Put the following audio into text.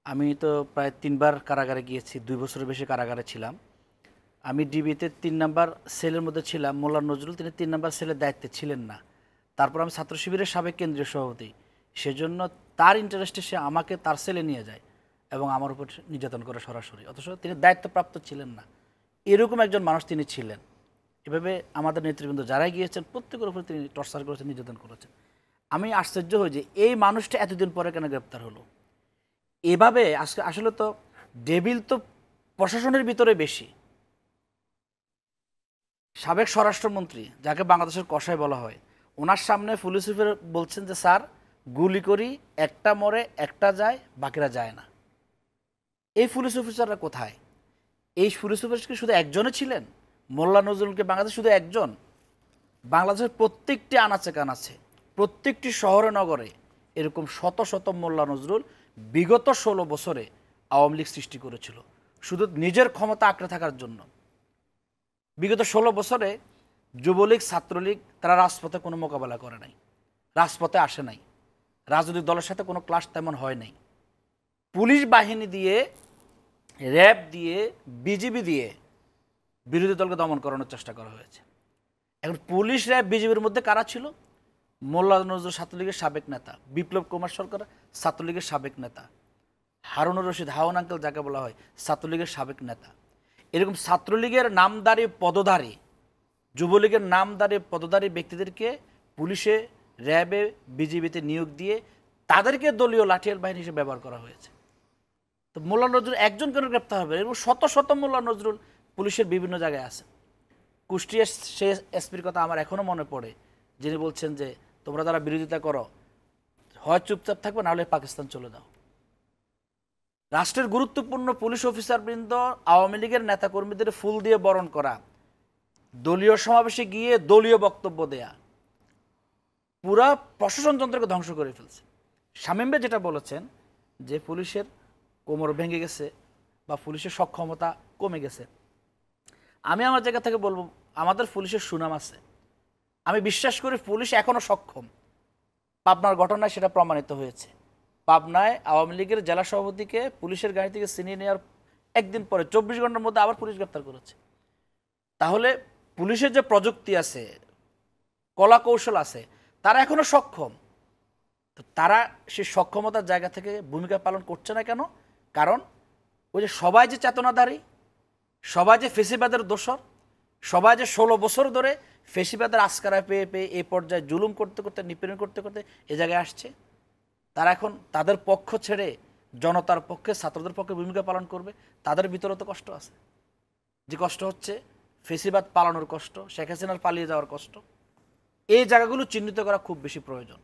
আমি তো প্রায় ৩ বার কারাগারে গিয়েছি, ২ বছরের বেশি কারাগারে ছিলাম। আমি ডিবিতে ৩ নাম্বার সেলের মধ্যে ছিলাম। মোল্লা নজরুল তিনি ৩ নাম্বার সেলের দায়িত্বে ছিলেন না। তারপর আমি ছাত্র শিবিরের সাবেক কেন্দ্রীয় সভাপতি, সেজন্য তার ইন্টারেস্টে সে আমাকে তার সেলে নিয়ে যায় এবং আমার উপর নির্যাতন করে সরাসরি, অথচ তিনি দায়িত্বপ্রাপ্ত ছিলেন না। এরকম একজন মানুষ তিনি ছিলেন। এভাবে আমাদের নেতৃবৃন্দ যারাই গিয়েছেন প্রত্যেকের উপর তিনি টর্চার করেছেন, নির্যাতন করেছেন। আমি আশ্চর্য হই যে এই মানুষটা এতদিন পরে কেন গ্রেপ্তার হলো। এভাবে আজকে আসলে তো ডেভিল তো প্রশাসনের ভিতরে বেশি। সাবেক স্বরাষ্ট্রমন্ত্রী, যাকে বাংলাদেশের কসাই বলা হয়, ওনার সামনে পুলিশ অফিসার বলছেন যে স্যার গুলি করি, একটা মরে একটা যায়, বাকিরা যায় না। এই পুলিশ অফিসাররা কোথায়? এই পুলিশ অফিসার কি শুধু একজনে ছিলেন? মোল্লা নজরুলকে বাংলাদেশ শুধু একজন? বাংলাদেশের প্রত্যেকটি আনাচে কানাচে, প্রত্যেকটি শহরে নগরে এরকম শত শত মোল্লা নজরুল বিগত ১৬ বছরে আওয়ামী লীগ সৃষ্টি করেছিল শুধু নিজের ক্ষমতা আঁকড়ে থাকার জন্য। বিগত ১৬ বছরে যুবলীগ, ছাত্রলীগ তারা রাজপথে কোনো মোকাবেলা করে নাই, রাজপথে আসে নাই, রাজনৈতিক দলের সাথে কোনো ক্লাশ তেমন হয় নাই। পুলিশ বাহিনী দিয়ে, র্যাব দিয়ে, বিজিবি দিয়ে বিরোধী দলকে দমন করানোর চেষ্টা করা হয়েছে। এখন পুলিশ, র্যাব, বিজিবির মধ্যে কারা ছিল? মোল্লা নজরুল ছাত্রলীগের সাবেক নেতা, বিপ্লব কুমার সরকার ছাত্রলীগের সাবেক নেতা, হারুনুর রশিদ হাওন আঙ্কেল যাকে বলা হয় ছাত্রলীগের সাবেক নেতা। এরকম ছাত্রলীগের নামদারি পদধারী, যুবলীগের নামদারি পদধারী ব্যক্তিদেরকে পুলিশে, র্যাবে, বিজিবিতে নিয়োগ দিয়ে তাদেরকে দলীয় লাঠিয়াল বাহিনী হিসেবে ব্যবহার করা হয়েছে। তো মোল্লা নজরুল একজন কেন গ্রেপ্তার হবে? এবং শত শত মোল্লা নজরুল পুলিশের বিভিন্ন জায়গায় আছে। কুষ্টিয়ার সে এসপির কথা আমার এখনও মনে পড়ে, যিনি বলছেন যে তোমরা যারা বিরোধিতা করো হয় চুপচাপ থাকবে, নাহলে পাকিস্তান চলে যাও। রাষ্ট্রের গুরুত্বপূর্ণ পুলিশ অফিসারবৃন্দ আওয়ামী লীগের নেতাকর্মীদের ফুল দিয়ে বরণ করা, দলীয় সমাবেশে গিয়ে দলীয় বক্তব্য দেয়া, পুরা প্রশাসন যন্ত্রকে ধ্বংস করে ফেলছে। শামীম ভাই যেটা বলেছেন যে পুলিশের কোমর ভেঙে গেছে বা পুলিশের সক্ষমতা কমে গেছে, আমি আমার জায়গা থেকে বলবো আমাদের পুলিশের সুনাম আছে। আমি বিশ্বাস করি পুলিশ এখনও সক্ষম। পাবনার ঘটনায় সেটা প্রমাণিত হয়েছে। পাবনায় আওয়ামী লীগের জেলা সভাপতিকে পুলিশের গাড়ি থেকে ছিনিয়ে নেওয়ার একদিন পরে ২৪ ঘন্টার মধ্যে আবার পুলিশ গ্রেপ্তার করেছে। তাহলে পুলিশের যে প্রযুক্তি আছে, কলা কৌশল আছে, তারা এখনও সক্ষম। তো তারা সেই সক্ষমতার জায়গা থেকে ভূমিকা পালন করছে না কেন? কারণ ওই যে সবাই যে চেতনাধারী, সবাই যে ফেসিবাদের দোসর, সবাই যে ১৬ বছর ধরে ফেসিবাদের আস্কারায় পেয়ে পেয়ে এই পর্যায়ে জুলুম করতে করতে, নিপীড়ন করতে করতে এ জায়গায় আসছে, তারা এখন তাদের পক্ষ ছেড়ে জনতার পক্ষে, ছাত্রদের পক্ষে ভূমিকা পালন করবে। তাদের ভিতরে তো কষ্ট আছে। যে কষ্ট হচ্ছে ফেসিবাদ পালানোর কষ্ট, শেখ হাসিনার পালিয়ে যাওয়ার কষ্ট। এই জায়গাগুলো চিহ্নিত করা খুব বেশি প্রয়োজন।